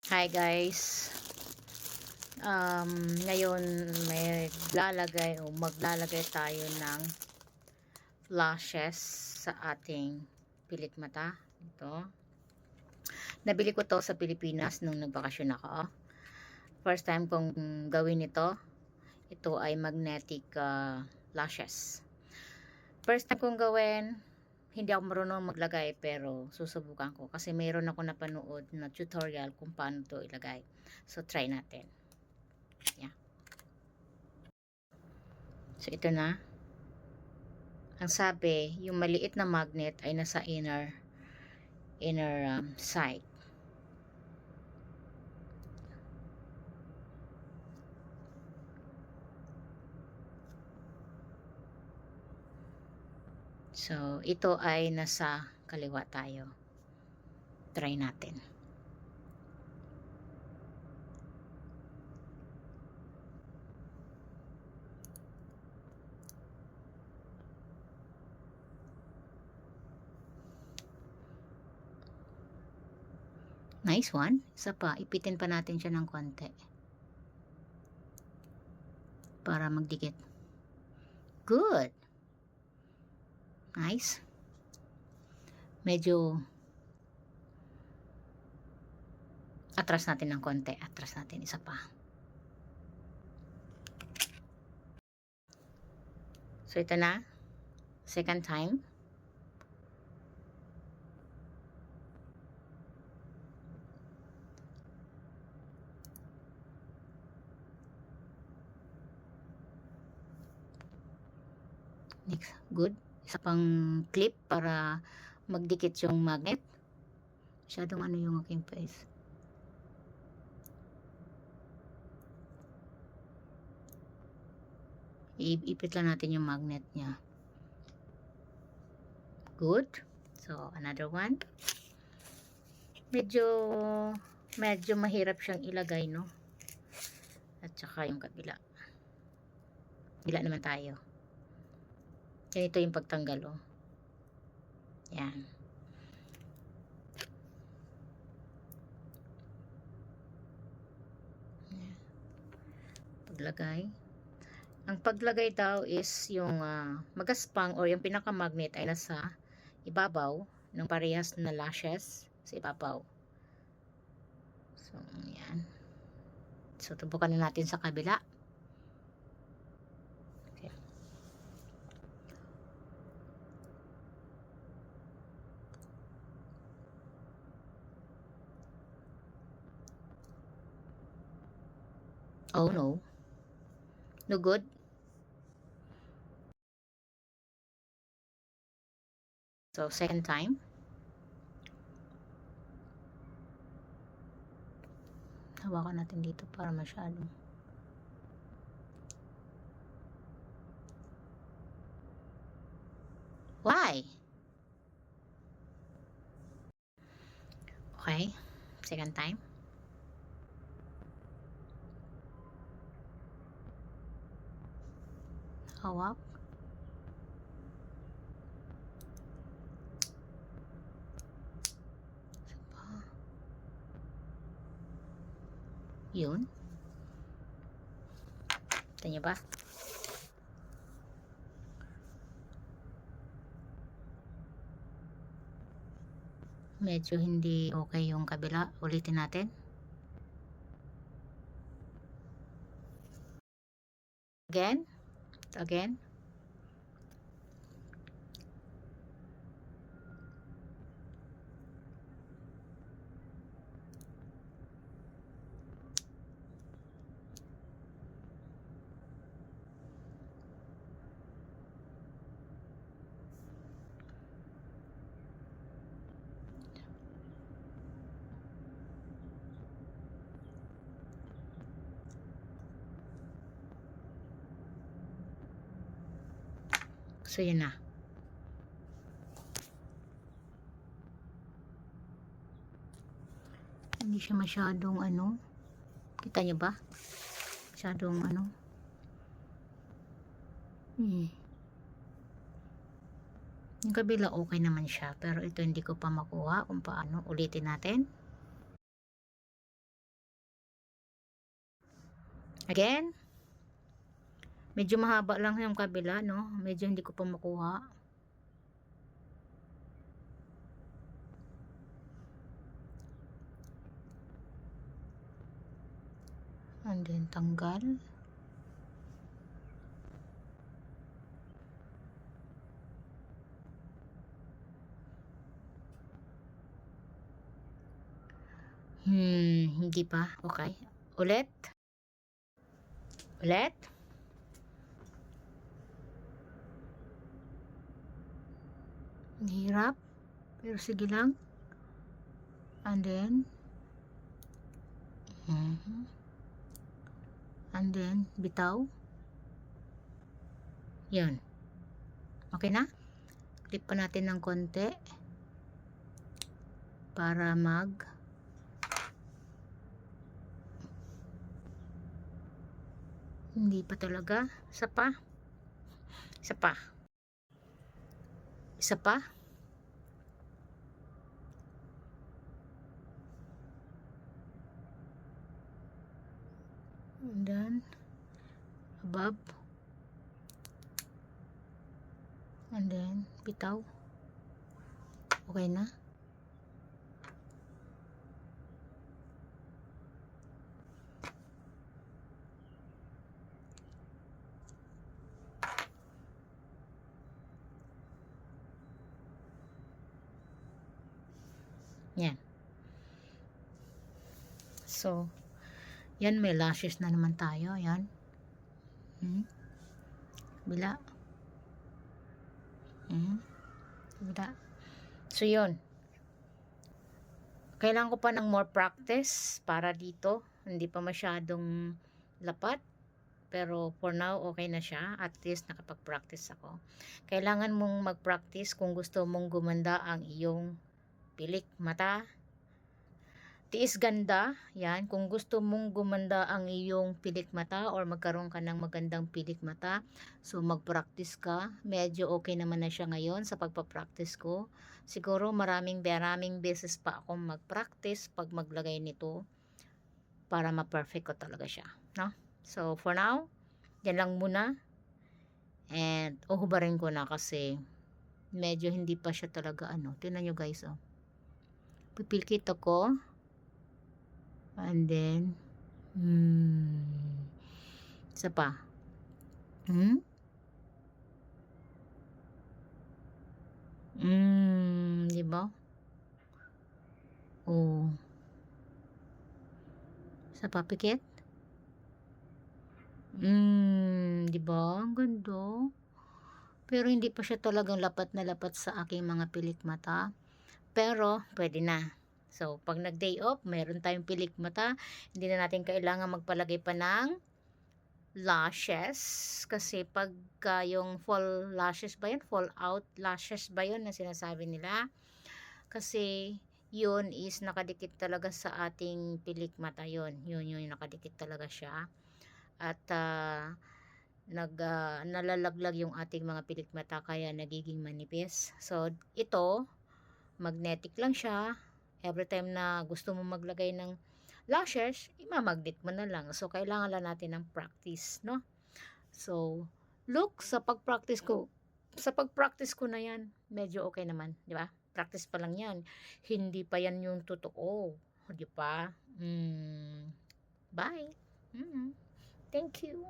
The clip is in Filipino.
Hi guys. Ngayon maglalagay tayo ng lashes sa ating pilik mata. Ito. Nabili ko to sa Pilipinas nung nagbakasyon ako. First time kong gawin ito. Ito ay magnetic lashes. First time kong gawin, hindi ako marunong maglagay pero susubukan ko kasi mayroon ako napanood na tutorial kung paano to ilagay. So try natin. Yeah. So ito na. Ang sabi, yung maliit na magnet ay nasa inner side. So ito ay nasa kaliwa tayo. Try natin. Nice one. Isa pa, ipitin pa natin siya ng konti para magdikit. Good. Nice. Medyo atras natin ng konti. Atras natin. Isa pa. So ito na. Second time. Next. Good. Isa pang clip para magdikit yung magnet. Masyadong ano yung aking face. Iipit lang natin yung magnet niya. Good. So, another one. Medyo mahirap siyang ilagay, no? At saka yung kabila. Kabila naman tayo. Ganito yung pagtanggal, oh. Yan. Paglagay. Ang paglagay daw is yung magaspang or yung pinaka-magnet ay nasa ibabaw ng parehas na lashes sa ibabaw. So, yan. So, tubukan na natin sa kabila. Okay. Oh no. No good. So, second time. Hawakan natin dito para masyadong. Why? Okay. Second time. Hawak. Yun. Kita nyo ba? Medyo hindi okay yung kabila. Ulitin natin. Again. Again. So, yun na. Hindi siya masyadong ano. Kita nyo ba? Masyadong ano. Yung kabila okay naman siya. Pero ito hindi ko pa makuha kung paano. Ulitin natin. Again, medyo mahaba lang yung kabila, no? Medyo hindi ko pa makuha. And then, tanggal. Hindi pa. Okay. Ulit. Ulit. Hirap. Pero sige lang. And then, and then, bitaw. Yan. Okay na? Clip pa natin ng konti. Para hindi pa talaga. Isa pa. Isa pa. Isa pa. And then, above. And then, bitaw. Okay na. Yan. So, yan, may lashes na naman tayo. Yan. Bila. Bila. So, yun. Kailangan ko pa ng more practice para dito. Hindi pa masyadong lapat. Pero for now, okay na siya. At least nakapag-practice ako. Kailangan mong mag-practice kung gusto mong gumanda ang iyong pilik mata. Tiis ganda. Yan. Kung gusto mong gumanda ang iyong pilik mata or magkaroon ka ng magandang pilik mata, so mag-practice ka. Medyo okay naman na siya ngayon sa pagpa-practice ko. Siguro maraming beses pa akong mag-practice pag maglagay nito para ma-perfect ko talaga siya. No? So, for now, yan lang muna. And, uhubarin ko na kasi medyo hindi pa siya talaga ano. Tingnan nyo guys, oh. Pipilkit ako. And then, isa pa. Di ba? Oh. Isa pa, pikit. Di ba? Ang ganda. Pero hindi pa siya talagang lapat na lapat sa aking mga pilik mata. Pero, pwede na. So, pag nag-day off, mayroon tayong pilik mata. Hindi na natin kailangan magpalagay pa ng lashes. Kasi pagka yung fall lashes ba yun? Fall out lashes ba yun na sinasabi nila? Kasi, yun is nakadikit talaga sa ating pilik mata yun. Yun nakadikit talaga siya. At, nalalaglag yung ating mga pilik mata kaya nagiging manipis. So, ito, magnetic lang siya. Every time na gusto mo maglagay ng lashes, imamagnet mo na lang. So, kailangan lang natin ng practice, no? So, look, sa pag-practice ko na yan, medyo okay naman, di ba? Practice pa lang yan. Hindi pa yan yung totoo. Di ba? Bye. Thank you.